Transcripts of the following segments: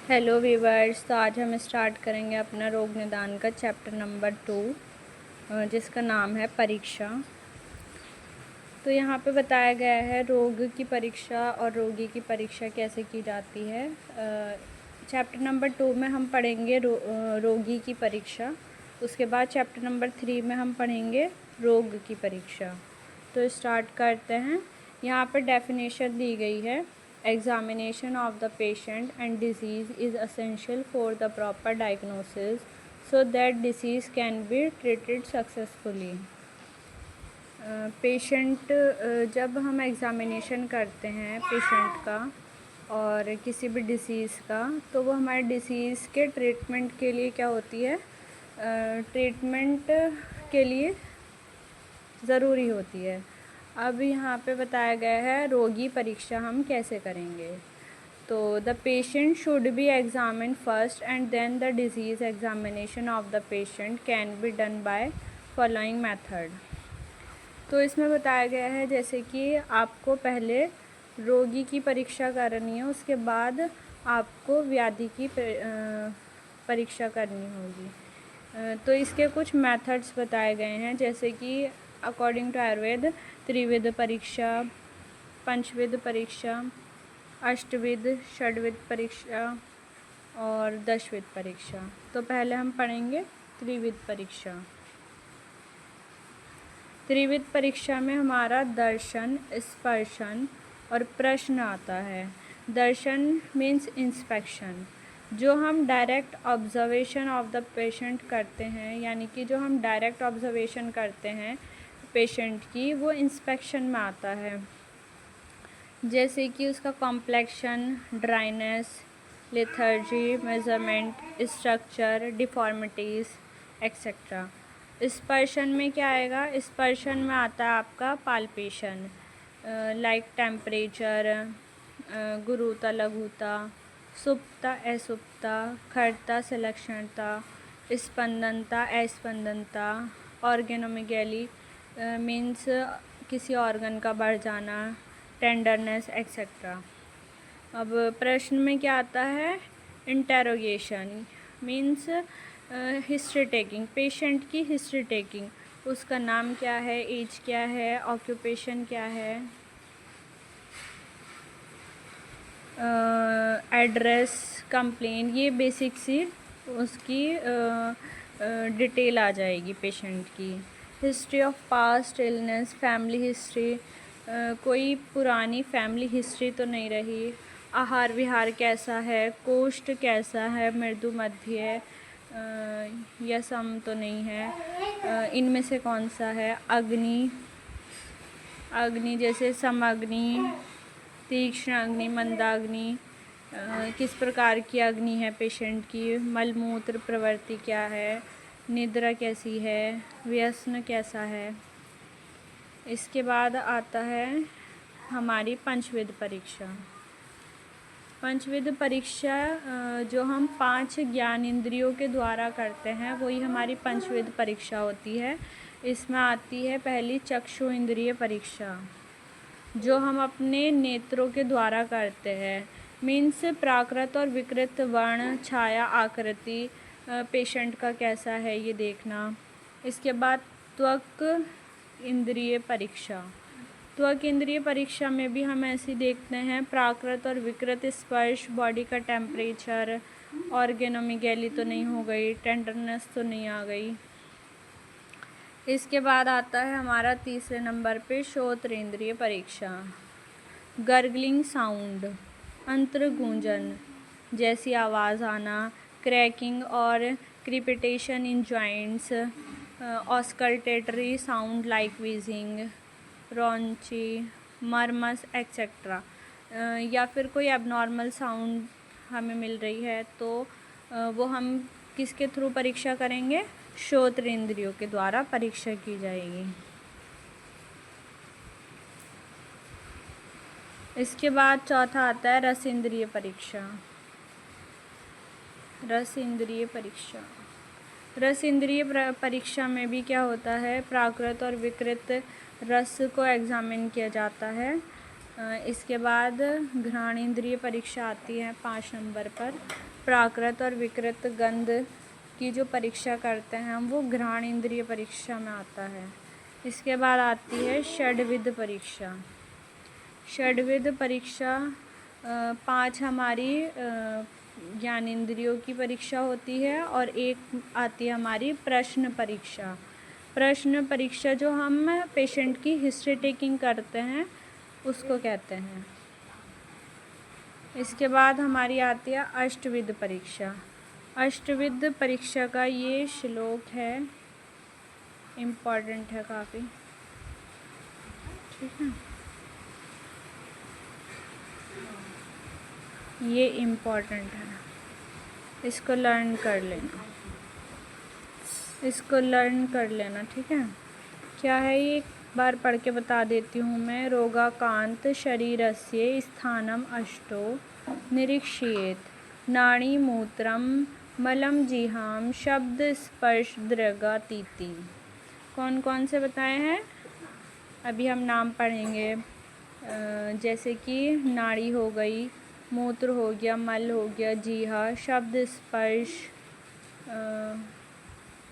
Hello viewers. तो आज हम स्टार्ट करेंगे अपना रोग निदान का चैप्टर नंबर 2 जिसका नाम है परीक्षा। तो यहाँ पे बताया गया है रोग की परीक्षा और रोगी की परीक्षा कैसे की जाती है। चैप्टर नंबर 2 में हम पढ़ेंगे रोगी की परीक्षा। उसके बाद चैप्टर नंबर 3 में हम पढ़ेंगे रोग की परीक्षा। तो स्टार्ट करते हैं। यहाँ पर डेफिनेशन दी गई है। Examination of the patient and disease is essential for the proper diagnosis so that disease can be treated successfully. Patient जब हम एग्ज़ामिनेशन करते हैं पेशेंट का और किसी भी डिसीज़ का, तो वो हमारे डिसीज़ के ट्रीटमेंट के लिए क्या होती है, ट्रीटमेंट के लिए ज़रूरी होती है। अब यहाँ पे बताया गया है रोगी परीक्षा हम कैसे करेंगे। तो the patient should be examine first and then the disease examination of the patient can be done by following method. तो इसमें बताया गया है जैसे कि आपको पहले रोगी की परीक्षा करनी है, उसके बाद आपको व्याधि की परीक्षा करनी होगी। तो इसके कुछ मेथड्स बताए गए हैं, जैसे कि अकॉर्डिंग टू आयुर्वेद त्रिविध परीक्षा, पंचविध परीक्षा, अष्टविध, षड्विध परीक्षा और दशविध परीक्षा। तो पहले हम पढ़ेंगे त्रिविध परीक्षा। त्रिविध परीक्षा में हमारा दर्शन, स्पर्शन और प्रश्न आता है। दर्शन मीन्स इंस्पेक्शन, जो हम direct observation of the patient करते हैं, यानी कि जो हम डायरेक्ट ऑब्जर्वेशन करते हैं पेशेंट की, वो इंस्पेक्शन में आता है। जैसे कि उसका complexion, dryness, lethargy, measurement, structure, deformities etcetera. स्पर्शन में क्या आएगा? स्पर्शन में आता है आपका पाल्पेशन, लाइक टेम्परेचर, गुरुता, लघुता, सुप्ता, असुप्ता, खरता, सुलक्षणता, स्पंदनता, अस्पंदनता, ऑर्गेनोमेगैली मीन्स किसी ऑर्गन का बढ़ जाना, टेंडरनेस एक्सेट्रा। अब प्रश्न में क्या आता है? Interrogation means history taking, patient की हिस्ट्री टेकिंग। उसका नाम क्या है, एज क्या है, ऑक्यूपेशन क्या है, एड्रेस, कंप्लेन, ये बेसिक सी उसकी डिटेल आ जाएगी पेशेंट की। History of past illness, family history, कोई पुरानी फैमिली हिस्ट्री तो नहीं रही। आहार विहार कैसा है, कोष्ठ कैसा है, मृदु मध्य या सम तो नहीं है, इनमें से कौन सा है। अग्नि, अग्नि जैसे समअग्नि, तीक्ष्ण अग्नि, मंदाग्नि, किस प्रकार की अग्नि है पेशेंट की। मलमूत्र प्रवृत्ति क्या है, निद्रा कैसी है, व्यसन कैसा है। इसके बाद आता है हमारी पंचविध परीक्षा। पंचविध परीक्षा जो हम 5 ज्ञान इंद्रियों के द्वारा करते हैं, वही हमारी पंचविध परीक्षा होती है। इसमें आती है पहली चक्षु इंद्रिय परीक्षा, जो हम अपने नेत्रों के द्वारा करते हैं। मीन्स प्राकृत और विकृत वर्ण, छाया, आकृति पेशेंट का कैसा है ये देखना। इसके बाद त्वक इंद्रिय परीक्षा। त्वक इंद्रिय परीक्षा में भी हम ऐसे देखते हैं प्राकृत और विकृत स्पर्श, बॉडी का टेम्परेचर, ऑर्गेनोमेगैली तो नहीं हो गई, टेंडरनेस तो नहीं आ गई। इसके बाद आता है हमारा तीसरे नंबर पे श्रोत्र इंद्रिय परीक्षा। गर्गलिंग साउंड, अंतर गूंजन जैसी आवाज़ आना, क्रैकिंग और crepitation in joints, auscultatory sound like wheezing, rhonchi, murmurs etcetera. या फिर कोई एबनॉर्मल साउंड हमें मिल रही है तो वो हम किसके थ्रू परीक्षा करेंगे? श्रोत्र इंद्रियों के द्वारा परीक्षा की जाएगी। इसके बाद चौथा आता है रस इंद्रिय परीक्षा। रस इंद्रिय परीक्षा, रस इंद्रिय परीक्षा में भी क्या होता है? प्राकृत और विकृत रस को एग्जामिन किया जाता है। इसके बाद घ्राणेंद्रिय परीक्षा आती है 5 नंबर पर। प्राकृत और विकृत गंध की जो परीक्षा करते हैं हम, वो घ्राणेंद्रिय परीक्षा में आता है। इसके बाद आती है षड्विध परीक्षा। षड्विध परीक्षा 5 हमारी ज्ञानेंद्रियों की परीक्षा होती है और एक आती है हमारी प्रश्न परीक्षा। प्रश्न परीक्षा जो हम पेशेंट की हिस्ट्री टेकिंग करते हैं उसको कहते हैं। इसके बाद हमारी आती है अष्टविध परीक्षा। अष्टविध परीक्षा का ये श्लोक है, इम्पॉर्टेंट है काफ़ी, ठीक है, ये इम्पॉर्टेंट है, इसको लर्न कर लेना, इसको लर्न कर लेना, ठीक है। क्या है ये, एक बार पढ़ के बता देती हूँ मैं। रोगाकांत शरीरस्य स्थानम अष्टो निरीक्षेत नाड़ी मूत्रम मलम जिहाम शब्द स्पर्श दृगातीति। कौन कौन से बताए हैं, अभी हम नाम पढ़ेंगे। जैसे कि नाड़ी हो गई, मूत्र हो गया, मल हो गया, जीहा, शब्द स्पर्श,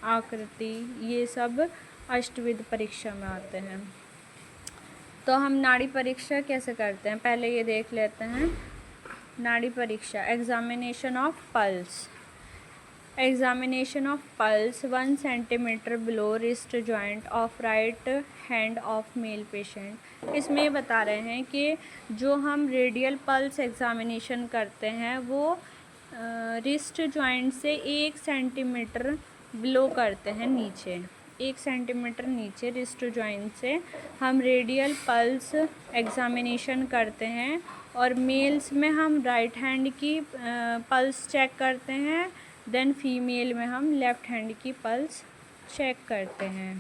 आकृति, ये सब अष्टविध परीक्षा में आते हैं। तो हम नाड़ी परीक्षा कैसे करते हैं पहले ये देख लेते हैं। नाड़ी परीक्षा, examination of pulse. Examination of pulse 1 centimetre below wrist joint of right hand of male patient. इसमें ये बता रहे हैं कि जो हम रेडियल पल्स एग्जामिनेशन करते हैं वो रिस्ट जॉइंट से 1 सेंटीमीटर बिलो करते हैं, नीचे 1 सेंटीमीटर नीचे रिस्ट जॉइंट से हम रेडियल पल्स एग्जामिनेशन करते हैं। और मेल्स में हम राइट हैंड की पल्स चेक करते हैं, देन फीमेल में हम लेफ़्ट हैंड की पल्स चेक करते हैं।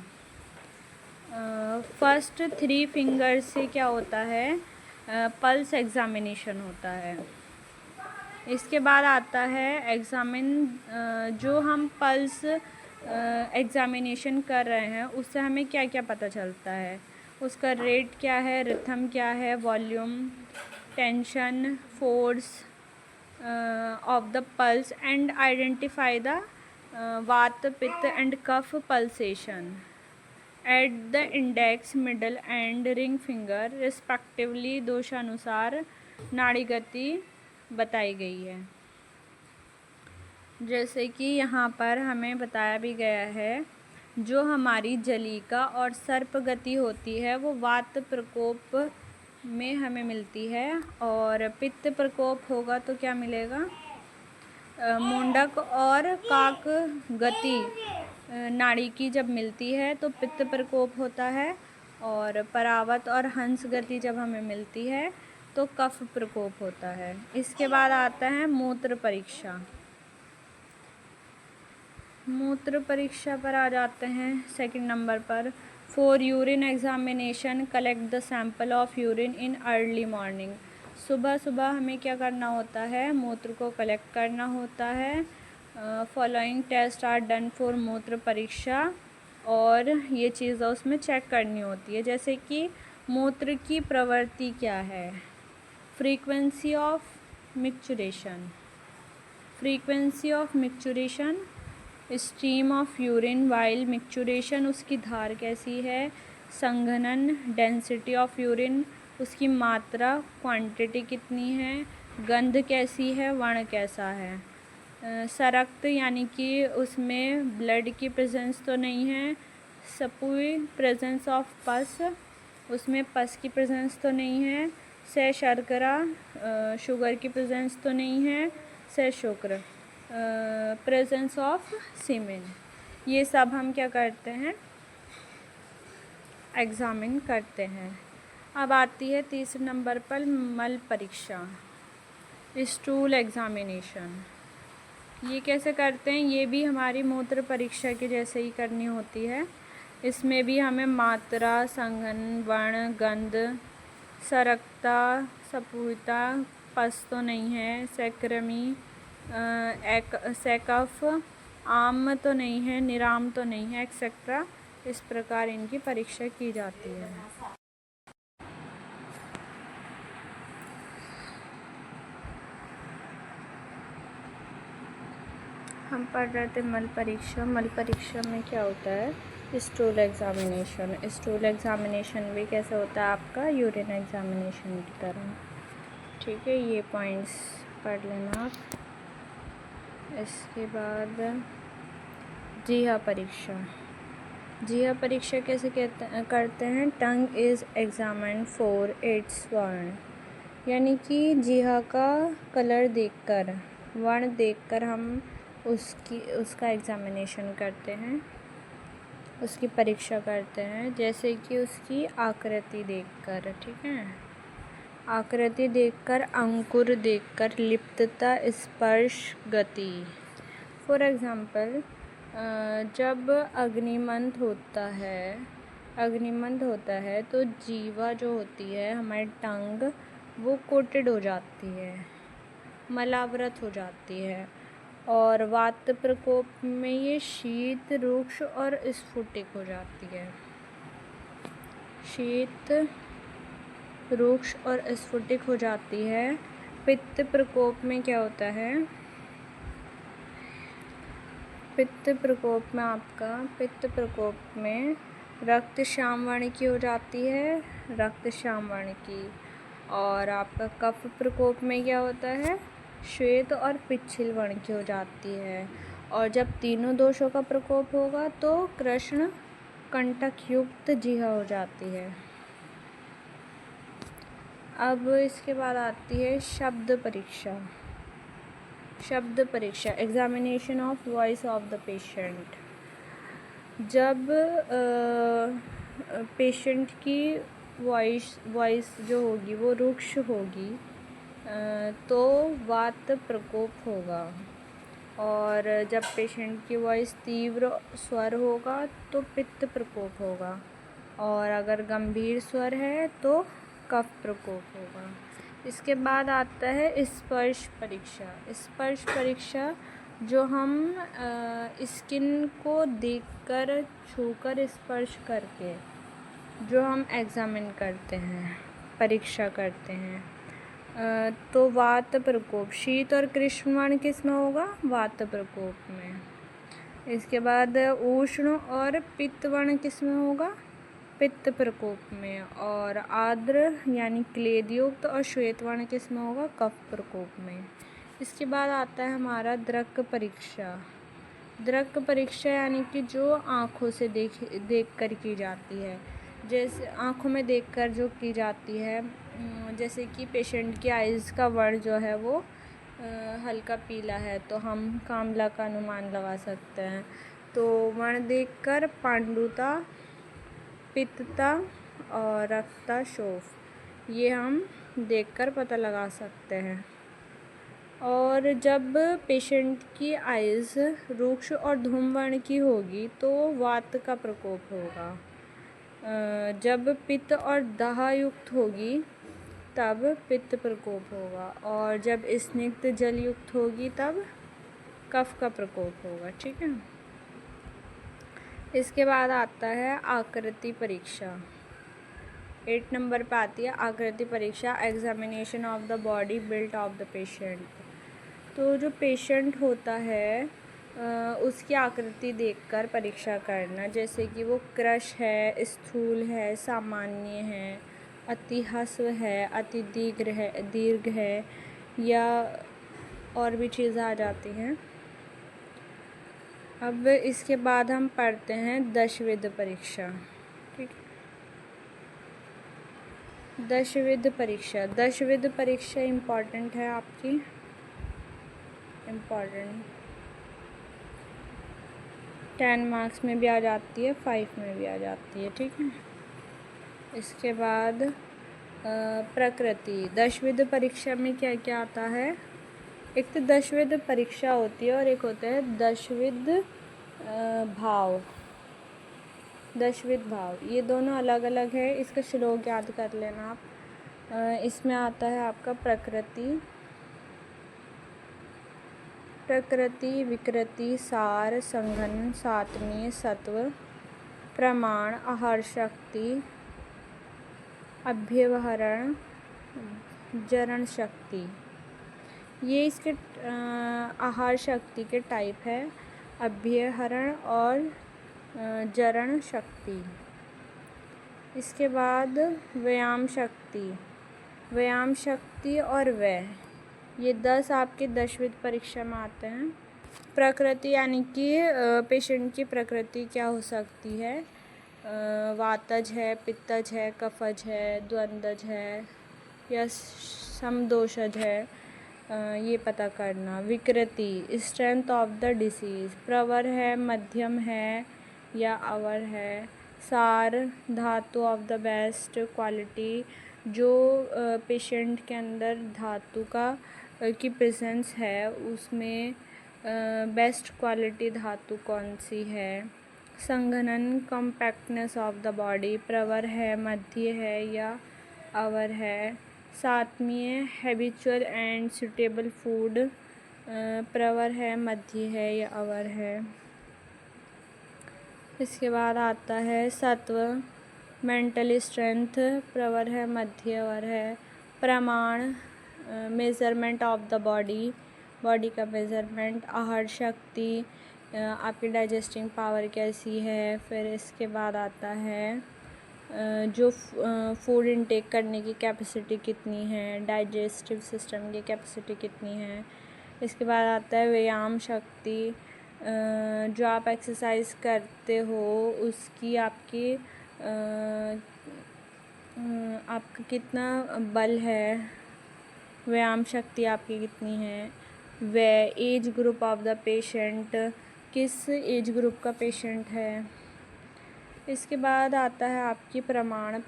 फर्स्ट 3 फिंगर से क्या होता है, पल्स एग्जामिनेशन होता है। इसके बाद आता है जो हम पल्स एग्जामिनेशन कर रहे हैं उससे हमें क्या क्या पता चलता है, उसका रेट क्या है, रिथम क्या है, volume, tension, force of the pulse and identify the vata, pitta and kapha pulsation at the index, middle and ring finger respectively। दोषानुसार नाड़ी गति बताई गई है। जैसे कि यहाँ पर हमें बताया भी गया है, जो हमारी जलिका और सर्प गति होती है वो वात प्रकोप में हमें मिलती है, और पित्त प्रकोप होगा तो क्या मिलेगा, मुंडक और काक गति नाड़ी की जब मिलती है तो पित्त प्रकोप होता है, और परावत और हंस गति जब हमें मिलती है तो कफ प्रकोप होता है। इसके बाद आता है मूत्र परीक्षा। मूत्र परीक्षा पर आ जाते हैं 2nd नंबर पर। For urine examination collect the sample of urine in early morning. सुबह सुबह हमें क्या करना होता है, मूत्र को कलेक्ट करना होता है। Following test are done for मूत्र परीक्षा, और ये चीज़ उसमें चेक करनी होती है, जैसे कि मूत्र की प्रवृत्ति क्या है, frequency of micturition, frequency of micturition, stream of urine while micturition, उसकी धार कैसी है, संघनन, डेंसिटी ऑफ यूरिन, उसकी मात्रा, क्वांटिटी कितनी है, गंध कैसी है, वर्ण कैसा है, सरक्त यानी कि उसमें ब्लड की प्रेजेंस तो नहीं है, सपुई प्रेजेंस ऑफ पस, उसमें पस की प्रेजेंस तो नहीं है, से शर्करा शुगर की प्रेजेंस तो नहीं है, से शुक्र प्रेजेंस ऑफ सीमेन। ये सब हम क्या करते हैं, एग्ज़ामिन करते हैं। अब आती है 3 नंबर पर मल परीक्षा, स्टूल एग्ज़ामिनेशन। ये कैसे करते हैं, ये भी हमारी मूत्र परीक्षा के जैसे ही करनी होती है। इसमें भी हमें मात्रा, संघन, वर्ण, गंध, सरकता, सपूता, पस तो नहीं है, सैक्रमी, सेकफ, आम तो नहीं है, निराम तो नहीं है, एक्सेट्रा। इस प्रकार इनकी परीक्षा की जाती है। हम पढ़ रहे थे मल परीक्षा। मल परीक्षा में क्या होता है, स्टूल एग्ज़ामिनेशन। स्टूल एग्ज़ामिनेशन भी कैसे होता है आपका यूरिन एग्ज़ामिनेशन की तरह। ठीक है, ये पॉइंट्स पढ़ लेना आप। इसके बाद जीहा परीक्षा। जीहा परीक्षा कैसे करते हैं, टंग इज़ एग्जामिन्ड फॉर इट्स वर्ण, यानी कि जीहा का कलर देखकर, वर्ण देखकर हम उसका एग्ज़ामिनेशन करते हैं, उसकी परीक्षा करते हैं। जैसे कि उसकी आकृति देखकर, ठीक है, आकृति देखकर, अंकुर देखकर, लिप्तता, स्पर्श, गति। फॉर एग्ज़ाम्पल, जब अग्निमंथ होता है तो जीवा जो होती है हमारी टंग, वो कोटेड हो जाती है, मलावृत हो जाती है। और वात प्रकोप में ये शीत, रुक्ष और स्फुटिक हो जाती है। शीत, रुक्ष और स्फुटिक हो जाती है। पित्त प्रकोप में क्या होता है, पित्त प्रकोप में रक्त श्याम वर्ण की हो जाती है, रक्त श्याम वर्ण की। और आपका कफ प्रकोप में क्या होता है, श्वेत और पिच्छिल वर्ण की हो जाती है। और जब तीनों दोषों का प्रकोप होगा तो कृष्ण कंटक युक्त जीहा हो जाती है। अब इसके बाद आती है शब्द परीक्षा। शब्द परीक्षा, examination of voice of the patient. जब पेशेंट की वॉइस जो होगी वो रुक्ष होगी तो वात प्रकोप होगा। और जब पेशेंट की वॉइस तीव्र स्वर होगा तो पित्त प्रकोप होगा। और अगर गंभीर स्वर है तो कफ प्रकोप होगा। इसके बाद आता है स्पर्श परीक्षा। स्पर्श परीक्षा जो हम स्किन को देखकर, छूकर, स्पर्श करके जो हम एग्ज़ामिन करते हैं, परीक्षा करते हैं, तो वात प्रकोप, शीत और कृष्ण वर्ण किस में होगा, वात प्रकोप में। इसके बाद उष्ण और पित्त वर्ण किस में होगा, पित्त प्रकोप में। और आर्द्र यानी क्लेदयुक्त और श्वेत वर्ण किस में होगा, कफ प्रकोप में। इसके बाद आता है हमारा दृक् परीक्षा। दृक् परीक्षा यानी कि जो आँखों से देख कर की जाती है, जैसे आँखों में देखकर जो की जाती है। जैसे कि पेशेंट की आइज़ का वर्ण जो है वो हल्का पीला है तो हम कामला का अनुमान लगा सकते हैं। तो वर्ण देखकर पांडुता, पित्तता और रक्तशोफ ये हम देखकर पता लगा सकते हैं। और जब पेशेंट की आइज़ रुक्ष और धूम वर्ण की होगी तो वात का प्रकोप होगा। जब पित्त और दाह युक्त होगी तब पित्त प्रकोप होगा। और जब स्निग्ध जल युक्त होगी तब कफ का प्रकोप होगा। ठीक है, इसके बाद आता है आकृति परीक्षा। 8 नंबर पर आती है आकृति परीक्षा, examination of the body built of the patient. तो जो पेशेंट होता है उसकी आकृति देखकर परीक्षा करना, जैसे कि वो कृश है, स्थूल है, सामान्य है, अति ह्रस्व है, अति दीर्घ है, या और भी चीज़ें आ जाती हैं। अब इसके बाद हम पढ़ते हैं दशविध परीक्षा। ठीक, दशविध परीक्षा। दशविध परीक्षा इम्पॉर्टेंट है आपकी, इम्पॉर्टेंट 10 मार्क्स में भी आ जाती है, 5 में भी आ जाती है। ठीक है, इसके बाद प्रकृति। दशविध परीक्षा में क्या क्या आता है, एक तो दशविध परीक्षा होती है और एक होता है दशविध भाव। दशविध भाव ये दोनों अलग अलग है, इसका श्लोक याद कर लेना आप। इसमें आता है आपका प्रकृति, विकृति, सार, संघन, सात्मीय, सत्व, प्रमाण, आहार शक्ति, अभ्यवहरण, जरण शक्ति। ये इसके आहार शक्ति के टाइप है, अभ्यहरण और जरण शक्ति। इसके बाद व्यायाम शक्ति और व्यय, ये 10 आपके 10वीं परीक्षा में आते हैं। प्रकृति यानी कि पेशेंट की प्रकृति क्या हो सकती है, वातज है, पित्तज है, कफज है, द्वंद्वज है या समदोषज है, ये पता करना। विकृति, स्ट्रेंथ ऑफ द डिसीज़, प्रवर है, मध्यम है या अवर है। सार, धातु ऑफ द बेस्ट क्वालिटी, जो पेशेंट के अंदर धातु की प्रेजेंस है उसमें बेस्ट क्वालिटी धातु कौन सी है। संघनन, कॉम्पैक्टनेस ऑफ द बॉडी, प्रवर है, मध्य है या अवर है। सातवीं, हैबिचुअल एंड सूटेबल फूड, प्रवर है, मध्य है या अवर है। इसके बाद आता है सत्व, मेंटल स्ट्रेंथ, प्रवर है, मध्य, अवर है। प्रमाण, मेज़रमेंट ऑफ द बॉडी का मेज़रमेंट। आहार शक्ति, आपकी डाइजेस्टिंग पावर कैसी है। फिर इसके बाद आता है जो फूड इनटेक करने की कैपेसिटी कितनी है, डाइजेस्टिव सिस्टम की कैपेसिटी कितनी है। इसके बाद आता है व्यायाम शक्ति, जो आप एक्सरसाइज करते हो उसकी आपका कितना बल है, व्यायाम शक्ति आपकी कितनी है। वह age group of the patient, किस एज ग्रुप का पेशेंट है। इसके बाद आता है आपकी प्रमाण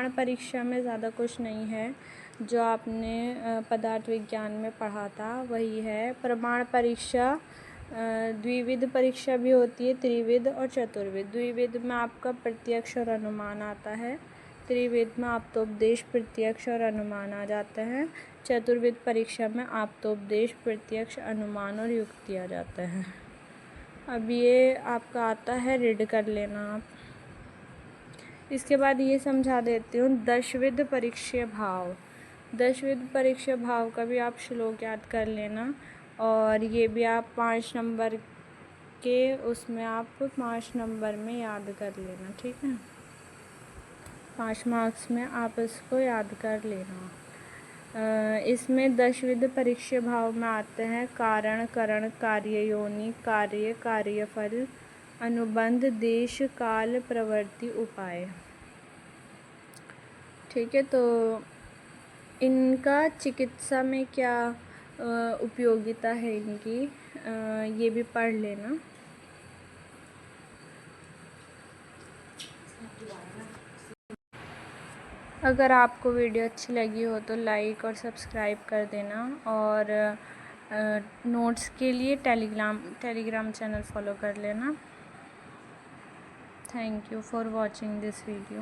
परीक्षा में ज़्यादा कुछ नहीं है, जो आपने पदार्थ विज्ञान में पढ़ा था वही है। प्रमाण परीक्षा द्विविध परीक्षा भी होती है, त्रिविध और चतुर्विध। द्विविध में आपका प्रत्यक्ष और अनुमान आता है, त्रिविध में आप्तोपदेश, प्रत्यक्ष और अनुमान आ जाते हैं। चतुर्विध परीक्षा में आप्तोपदेश, प्रत्यक्ष, अनुमान और युक्ति आ जाते हैं। अब ये आपका आता है, रीड कर लेना आप। इसके बाद ये समझा देती हूँ 10वीं परीक्षीय भाव। 10वीं परीक्षीय भाव का भी आप श्लोक याद कर लेना, और ये भी आप 5 नंबर के उसमें आप 5 नंबर में याद कर लेना, ठीक है। 5 मार्क्स में आप इसको याद कर लेना। इसमें 10वीं परीक्षीय भाव में आते हैं कारण, करण, कार्य, योनि, कार्य, कार्यफल, अनुबंध, देश, काल, प्रवृत्ति, उपाय। ठीक है, तो इनका चिकित्सा में क्या उपयोगिता है इनकी, ये भी पढ़ लेना। अगर आपको वीडियो अच्छी लगी हो तो लाइक और सब्सक्राइब कर देना, और नोट्स के लिए टेलीग्राम चैनल फॉलो कर लेना। Thank you for watching this video.